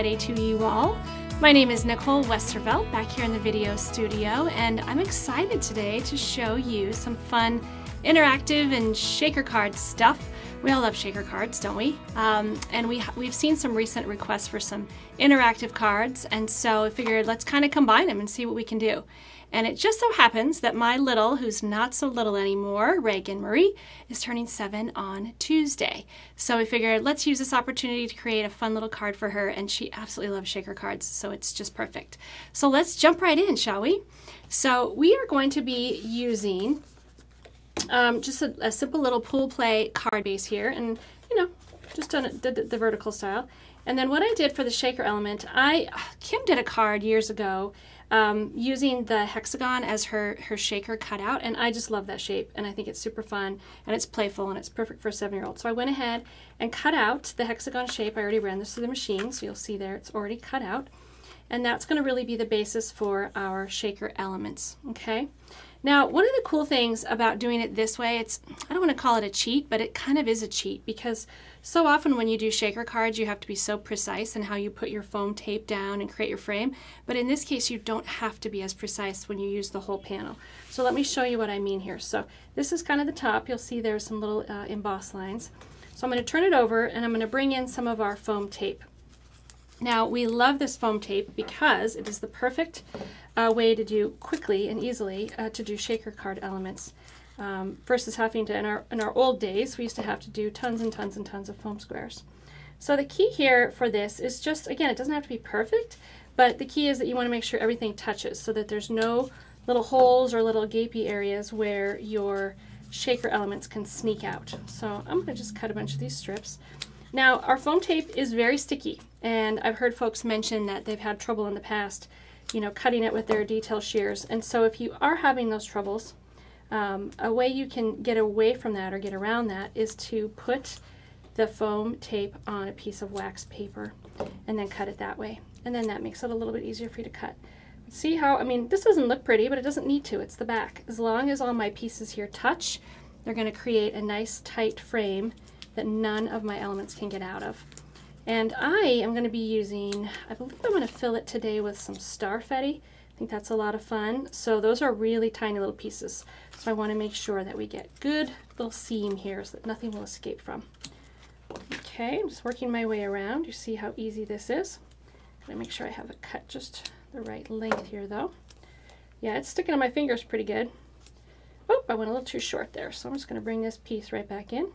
Tryday to you all. My name is Nicole Westervelt, back here in the video studio, and I'm excited today to show you some fun interactive and shaker card stuff. We all love shaker cards, don't we? And we've seen some recent requests for some interactive cards, and so I figured let's kind of combine them and see what we can do. And it just so happens that my little, who's not so little anymore, Reagan Marie, is turning 7 on Tuesday. So we figured let's use this opportunity to create a fun little card for her, and she absolutely loves shaker cards, so it's just perfect. So let's jump right in, shall we? So we are going to be using just a simple little pool play card base here, and just done it the vertical style. And then what I did for the shaker element, Kim did a card years ago using the hexagon as her shaker cutout, and I just love that shape, and I think it's super fun and it's playful and it's perfect for a 7-year-old. So I went ahead and cut out the hexagon shape. I already ran this through the machine, so you'll see there it's already cut out, and that's going to really be the basis for our shaker elements. Okay. Now, one of the cool things about doing it this way, I don't want to call it a cheat, but it kind of is a cheat, because so often when you do shaker cards, you have to be so precise in how you put your foam tape down and create your frame. But in this case, you don't have to be as precise when you use the whole panel. So let me show you what I mean here. So this is kind of the top. You'll see there's some little embossed lines. So I'm going to turn it over, and I'm going to bring in some of our foam tape. Now, we love this foam tape because it is the perfect way to do quickly and easily to do shaker card elements versus having to, in our old days, we used to have to do tons and tons and tons of foam squares. So the key here for this is just, again, it doesn't have to be perfect, but the key is that you want to make sure everything touches so that there's no little holes or little gapy areas where your shaker elements can sneak out. So I'm going to just cut a bunch of these strips. Now, our foam tape is very sticky, and I've heard folks mention that they've had trouble in the past, cutting it with their detail shears. And so if you are having those troubles, a way you can get away from that or get around that is to put the foam tape on a piece of wax paper and then cut it that way. And then that makes it a little bit easier for you to cut. See how, this doesn't look pretty, but it doesn't need to. It's the back. As long as all my pieces here touch, they're going to create a nice tight frame that none of my elements can get out of. And I am going to be using, I believe I'm going to fill it today with some starfetti. I think that's a lot of fun. So those are really tiny little pieces. So I want to make sure that we get good little seam here so that nothing will escape from. Okay, I'm just working my way around. You see how easy this is. I'm going to make sure I have it cut just the right length here though. Yeah, it's sticking on my fingers pretty good. Oh, I went a little too short there. So I'm just going to bring this piece right back in.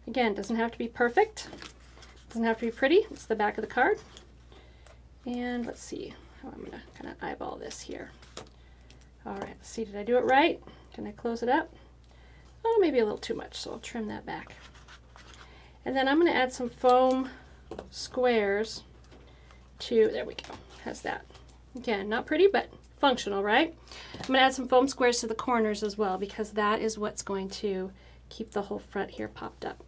Again, doesn't have to be perfect, doesn't have to be pretty, it's the back of the card. And let's see how I'm going to kind of eyeball this here. All right, let's see, did I do it right? Can I close it up? Oh, maybe a little too much, so I'll trim that back. And then I'm going to add some foam squares to, there we go, how's that? Again, not pretty, but functional, right? I'm going to add some foam squares to the corners as well, because that is what's going to keep the whole front here popped up.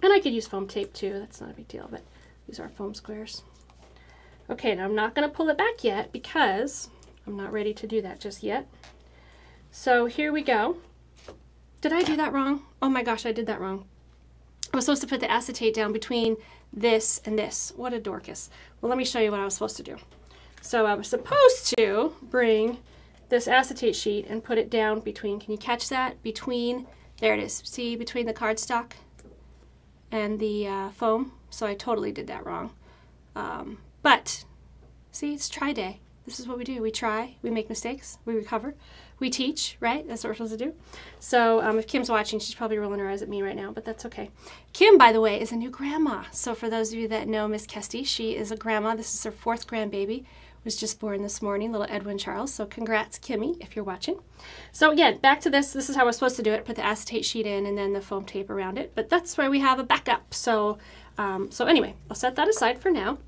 And I could use foam tape too, that's not a big deal, but these are foam squares. Okay, now I'm not going to pull it back yet because I'm not ready to do that just yet. So here we go. Did I do that wrong? Oh my gosh, I did that wrong. I was supposed to put the acetate down between this and this. What a dorcas. Well, let me show you what I was supposed to do. So I was supposed to bring this acetate sheet and put it down between, can you catch that? Between, there it is. See, between the cardstock and the foam. So I totally did that wrong. But see, it's Tryday. This is what we do. We try, we make mistakes, we recover, we teach, right? That's what we're supposed to do. So if Kim's watching, she's probably rolling her eyes at me right now, but that's okay. Kim, by the way, is a new grandma. So for those of you that know Miss Kesty, she is a grandma. This is her 4th grandbaby. Was just born this morning, little Edwin Charles. So congrats, Kimmy, if you're watching. So again, back to this. This is how we're supposed to do it. Put the acetate sheet in and then the foam tape around it. But that's where we have a backup. So, so anyway, I'll set that aside for now.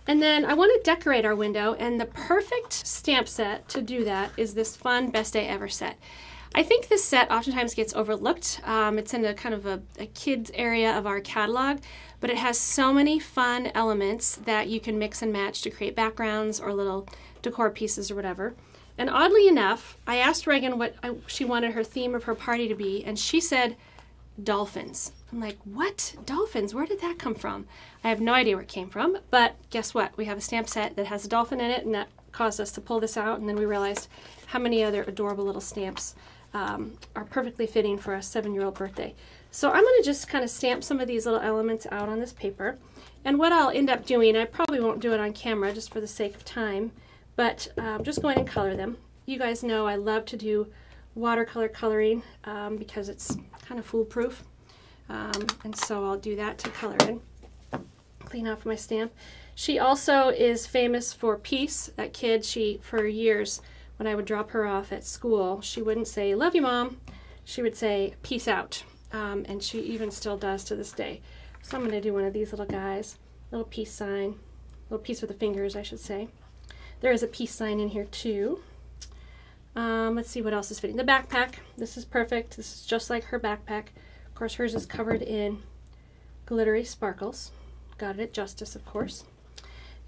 And then I want to decorate our window, and the perfect stamp set to do that is this fun Best Day Ever set. I think this set oftentimes gets overlooked. It's in a kind of a kids area of our catalog, but it has so many fun elements that you can mix and match to create backgrounds or little decor pieces or whatever. And oddly enough, I asked Reagan what she wanted her theme of her party to be, and she said dolphins. I'm like, what? Dolphins? Where did that come from? I have no idea where it came from, but guess what? We have a stamp set that has a dolphin in it, and that caused us to pull this out, and then we realized how many other adorable little stamps are perfectly fitting for a 7-year-old birthday. So I'm going to just kind of stamp some of these little elements out on this paper. And what I'll end up doing, I probably won't do it on camera just for the sake of time, but just go ahead and color them. You guys know I love to do watercolor coloring because it's kind of foolproof. And so I'll do that to color in. Clean off my stamp. She also is famous for peace. That kid, for years, when I would drop her off at school, she wouldn't say, "Love you, Mom." She would say, "Peace out." And she even still does to this day. So I'm going to do one of these little guys, little peace sign, little peace with the fingers, I should say. There is a peace sign in here too. Let's see what else is fitting. The backpack, this is perfect. This is just like her backpack. Of course, hers is covered in glittery sparkles. Got it at Justice, of course.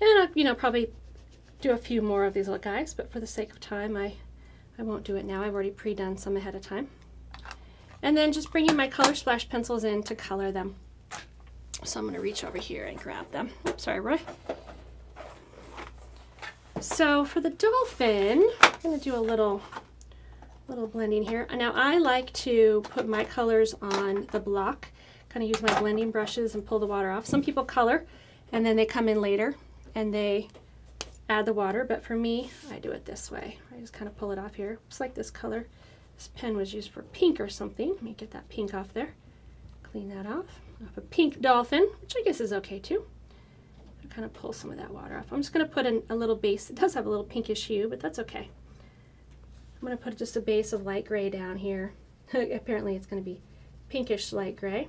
And I'll, probably do a few more of these little guys, but for the sake of time, I won't do it now. I've already pre-done some ahead of time. And then just bringing my color splash pencils in to color them. So I'm going to reach over here and grab them. Oops, sorry, Roy. So for the dolphin, I'm going to do a little blending here. Now I like to put my colors on the block, kind of use my blending brushes and pull the water off. Some people color and then they come in later and they add the water, but for me, I do it this way. I just kind of pull it off here. It's like this color. This pen was used for pink or something. Let me get that pink off there. Clean that off a pink dolphin, which I guess is okay too. I kind of pull some of that water off. I'm just going to put in a little base. It does have a little pinkish hue, but that's okay. I'm going to put just a base of light gray down here. Apparently it's going to be pinkish light gray.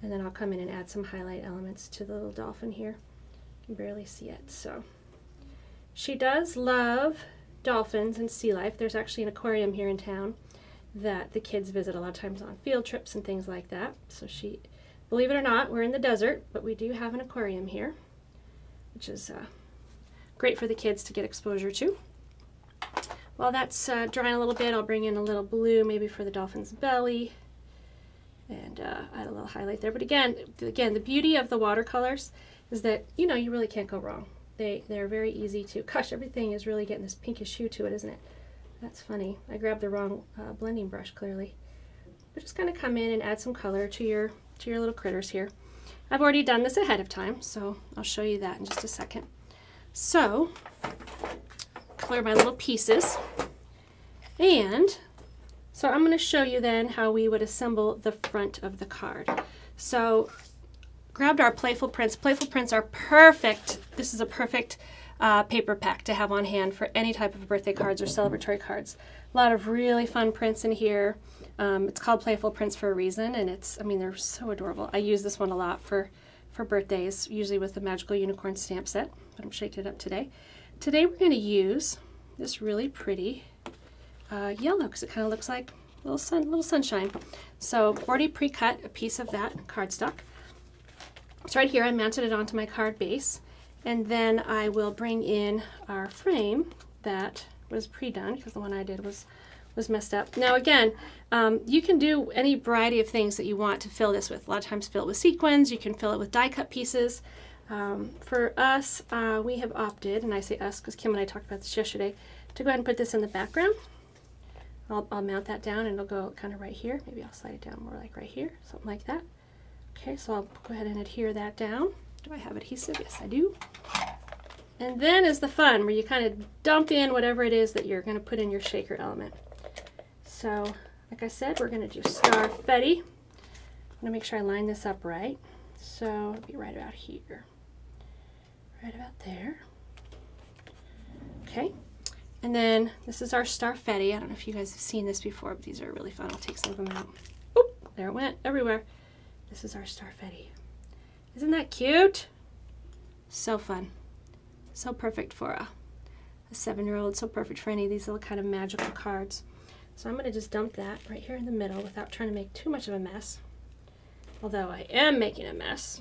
And then I'll come in and add some highlight elements to the little dolphin here. You can barely see it. So she does love dolphins and sea life. There's actually an aquarium here in town that the kids visit a lot of times on field trips and things like that. So she, believe it or not, we're in the desert, but we do have an aquarium here, which is great for the kids to get exposure to. While that's drying a little bit, I'll bring in a little blue maybe for the dolphin's belly and add a little highlight there. But again, the beauty of the watercolors is that, you really can't go wrong. They're very easy to, gosh, everything is really getting this pinkish hue to it, isn't it? That's funny. I grabbed the wrong blending brush, clearly. But just kind of come in and add some color to your little critters here. I've already done this ahead of time, so I'll show you that in just a second. So, color my little pieces. And so I'm going to show you then how we would assemble the front of the card. So, grabbed our Playful Prints. Playful Prints are perfect. This is a perfect paper pack to have on hand for any type of birthday cards or celebratory cards. A lot of really fun prints in here. It's called Playful Prints for a reason, and they're so adorable. I use this one a lot for birthdays, usually with the Magical Unicorn stamp set, but I'm shaking it up today. Today we're going to use this really pretty yellow, because it kind of looks like little sunshine. So I've already pre-cut a piece of that cardstock. It's right here. I mounted it onto my card base, and then I will bring in our frame that was pre-done, because the one I did was messed up. Now again, you can do any variety of things that you want to fill this with. A lot of times fill it with sequins, you can fill it with die cut pieces. For us, we have opted, and I say us because Kim and I talked about this yesterday, to go ahead and put this in the background. I'll mount that down and it'll go kind of right here. Maybe I'll slide it down more like right here, something like that. Okay, so I'll go ahead and adhere that down. Do I have adhesive? Yes, I do. And then is the fun, where you kind of dump in whatever it is that you're going to put in your shaker element. So, like I said, we're going to do Starfetti. I'm going to make sure I line this up right. So, it'll be right about here. Right about there. Okay. And then, this is our Starfetti. I don't know if you guys have seen this before, but these are really fun. I'll take some of them out. Oop, there it went, everywhere. This is our Starfetti. Isn't that cute? So fun. So perfect for a 7-year-old. So perfect for any of these little kind of magical cards. So I'm going to just dump that right here in the middle without trying to make too much of a mess. Although I am making a mess.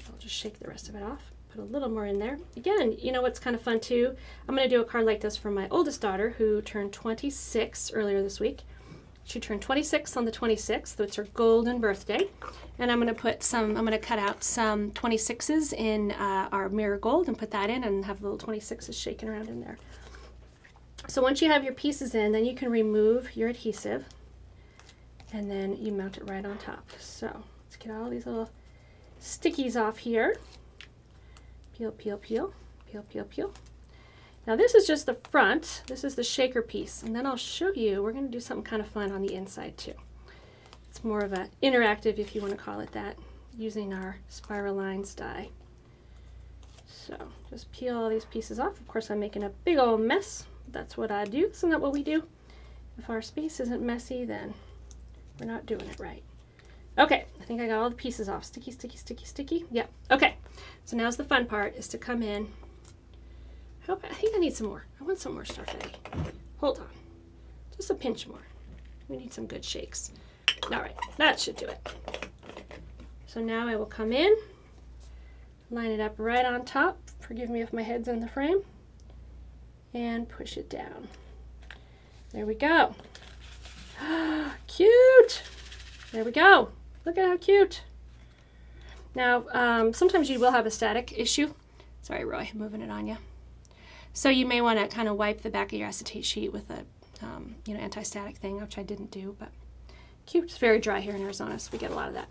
I'll just shake the rest of it off. Put a little more in there. Again, you know what's kind of fun too? I'm going to do a card like this for my oldest daughter, who turned 26 earlier this week. She turned 26 on the 26th, so it's her golden birthday. And I'm going to cut out some 26s in our mirror gold and put that in and have little 26s shaking around in there. So once you have your pieces in, then you can remove your adhesive and then you mount it right on top. So let's get all these little stickies off here. Peel, peel, peel, peel, peel, peel. Now this is just the front, this is the shaker piece, and then I'll show you, we're going to do something kind of fun on the inside too. It's more of an interactive, if you want to call it that, using our spiral lines die. So just peel all these pieces off. Of course I'm making a big old mess. That's what I do. Isn't that what we do? If our space isn't messy, then we're not doing it right. Okay, I think I got all the pieces off. Sticky, sticky, sticky, sticky. Yep. Okay, so now's the fun part, is to come in. I think I need some more. I want some more Starfetti. Hold on. Just a pinch more. We need some good shakes. All right, that should do it. So now I will come in, line it up right on top. Forgive me if my head's in the frame. And push it down. There we go. Cute! There we go. Look at how cute. Now, sometimes you will have a static issue. Sorry, Roy, I'm moving it on you. So you may want to kind of wipe the back of your acetate sheet with a anti-static thing, which I didn't do, but cute. It's very dry here in Arizona, so we get a lot of that.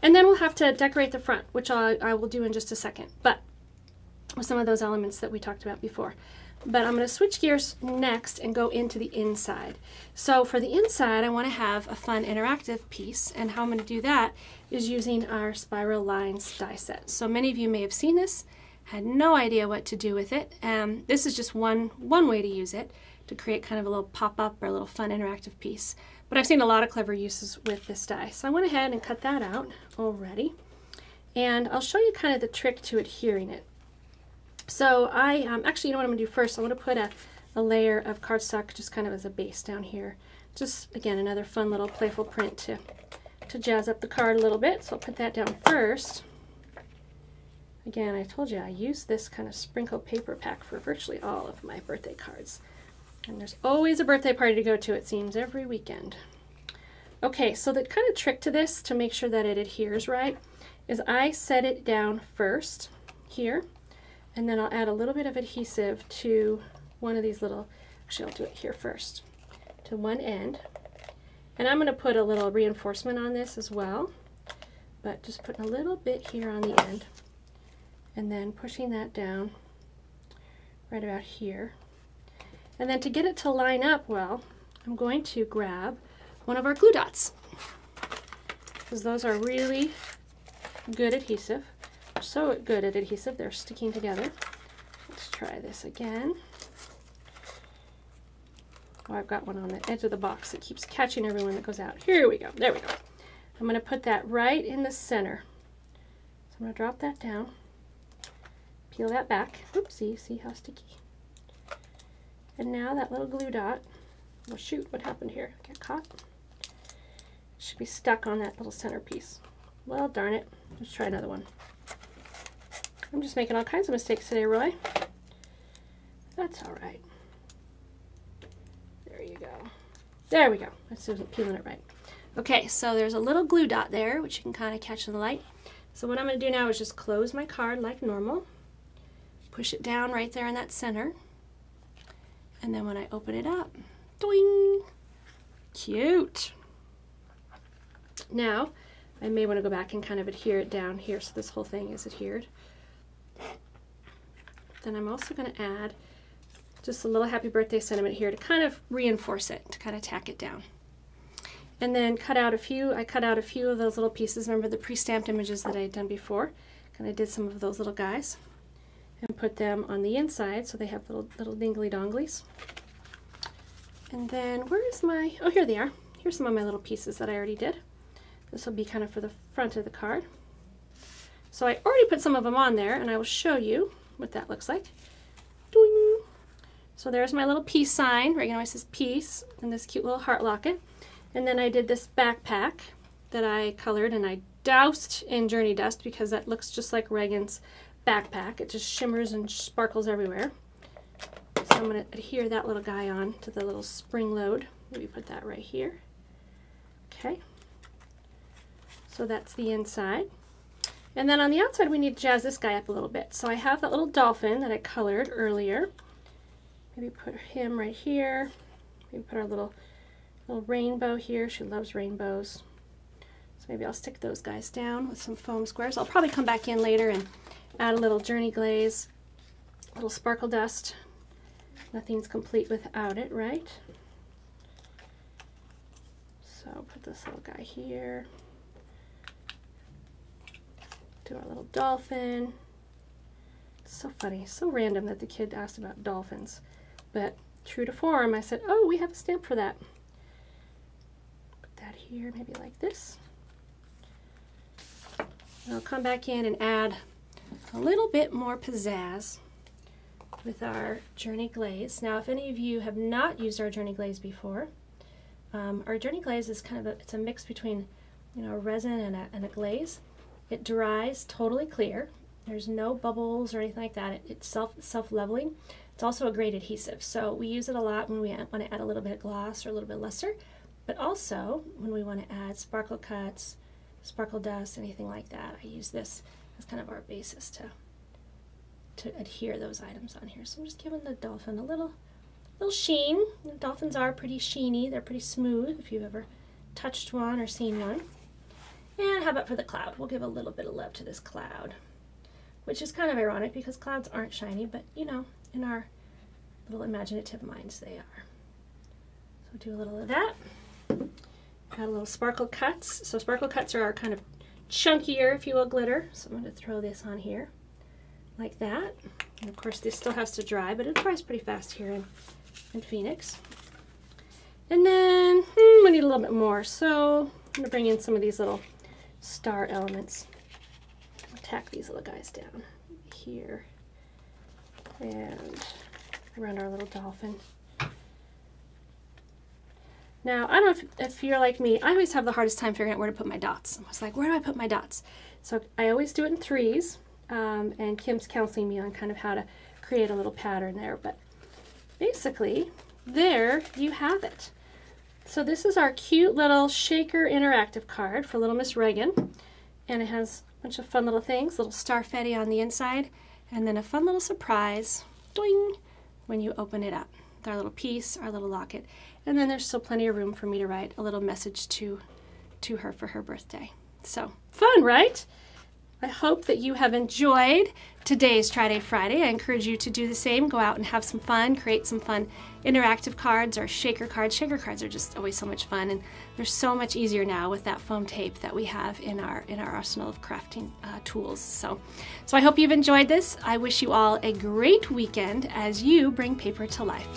And then we'll have to decorate the front, which I will do in just a second, but with some of those elements that we talked about before. But I'm going to switch gears next and go into the inside. So for the inside, I want to have a fun interactive piece, and how I'm going to do that is using our spiral lines die set. So many of you may have seen this. Had no idea what to do with it. This is just one way to use it, to create kind of a little pop-up or a little fun interactive piece. But I've seen a lot of clever uses with this die. So I went ahead and cut that out already. And I'll show you kind of the trick to adhering it. So actually, you know what I'm going to do first? I want to put a layer of cardstock just kind of as a base down here. Just, again, another fun little playful print to jazz up the card a little bit. So I'll put that down first. Again, I told you I use this kind of sprinkle paper pack for virtually all of my birthday cards. And there's always a birthday party to go to, it seems, every weekend. Okay, so the kind of trick to this, to make sure that it adheres right, is I set it down first here, and then I'll add a little bit of adhesive to one of these little, actually I'll do it here first, to one end. And I'm going to put a little reinforcement on this as well, but just putting a little bit here on the end. And then pushing that down right about here. And then to get it to line up well, I'm going to grab one of our glue dots, because those are really good adhesive. They're so good at adhesive, they're sticking together. Let's try this again. Oh, I've got one on the edge of the box that keeps catching everyone that goes out. Here we go. There we go. I'm going to put that right in the center. So I'm going to drop that down. Peel that back. Oopsie, see how sticky. And now that little glue dot, oh shoot, what happened here? Get caught? It should be stuck on that little center piece. Well, darn it. Let's try another one. I'm just making all kinds of mistakes today, Roy. That's all right. There you go. There we go. That's peeling it right. Okay, so there's a little glue dot there, which you can kind of catch in the light. So what I'm going to do now is just close my card like normal. Push it down right there in that center. And then when I open it up, doing, cute. Now, I may want to go back and kind of adhere it down here so this whole thing is adhered. Then I'm also going to add just a little happy birthday sentiment here to kind of reinforce it, to kind of tack it down. And then I cut out a few of those little pieces. Remember the pre-stamped images that I had done before? Kind of did some of those little guys and put them on the inside so they have little dingly donglies. And then where is my, oh, here they are. Here's some of my little pieces that I already did. This will be kind of for the front of the card. So I already put some of them on there, and I will show you what that looks like. Doing. So there's my little peace sign. Right now it says peace, and this cute little heart locket. And then I did this backpack that I colored, and I doused in Journey Dust because that looks just like Reagan's backpack. It just shimmers and sparkles everywhere. So I'm going to adhere that little guy on to the little spring load. Maybe put that right here. Okay, so that's the inside. And then on the outside we need to jazz this guy up a little bit. So I have that little dolphin that I colored earlier. Maybe put him right here. Maybe put our little rainbow here. She loves rainbows. So maybe I'll stick those guys down with some foam squares. I'll probably come back in later and add a little Journey glaze, a little sparkle dust. Nothing's complete without it, right? So put this little guy here. Do our little dolphin. It's so funny, so random that the kid asked about dolphins. But true to form, I said, oh, we have a stamp for that. Put that here, maybe like this. And I'll come back in and add a little bit more pizzazz with our Journey glaze. Now, if any of you have not used our Journey glaze before, our Journey glaze is kind of it's a mix between, you know, a resin and a glaze. It dries totally clear. There's no bubbles or anything like that. It's self-leveling. It's also a great adhesive, so we use it a lot when we want to add a little bit of gloss or a little bit luster, but also when we want to add sparkle cuts, sparkle dust, anything like that. I use this as kind of our basis to adhere those items on here. So I'm just giving the dolphin a little sheen. The dolphins are pretty sheeny. They're pretty smooth if you've ever touched one or seen one. And how about for the cloud? We'll give a little bit of love to this cloud, which is kind of ironic because clouds aren't shiny, but you know, in our little imaginative minds they are. So do a little of that. Got a little sparkle cuts. So sparkle cuts are our kind of chunkier, if you will, glitter. So I'm going to throw this on here like that. And of course this still has to dry, but it dries pretty fast here in Phoenix. And then we need a little bit more. So I'm going to bring in some of these little star elements. I'll tack these little guys down here and around our little dolphin. Now, I don't know if you're like me, I always have the hardest time figuring out where to put my dots. I was like, where do I put my dots? So I always do it in threes, and Kim's counseling me on kind of how to create a little pattern there, but basically, there you have it. So this is our cute little shaker interactive card for little Miss Reagan, and it has a bunch of fun little things, little starfetti on the inside, and then a fun little surprise, doing, when you open it up. With our little piece, our little locket, and then there's still plenty of room for me to write a little message to her for her birthday. So fun, right? I hope that you have enjoyed today's Tryday Friday. I encourage you to do the same. Go out and have some fun, create some fun interactive cards or shaker cards. Shaker cards are just always so much fun, and they're so much easier now with that foam tape that we have in our arsenal of crafting tools. So I hope you've enjoyed this. I wish you all a great weekend as you bring paper to life.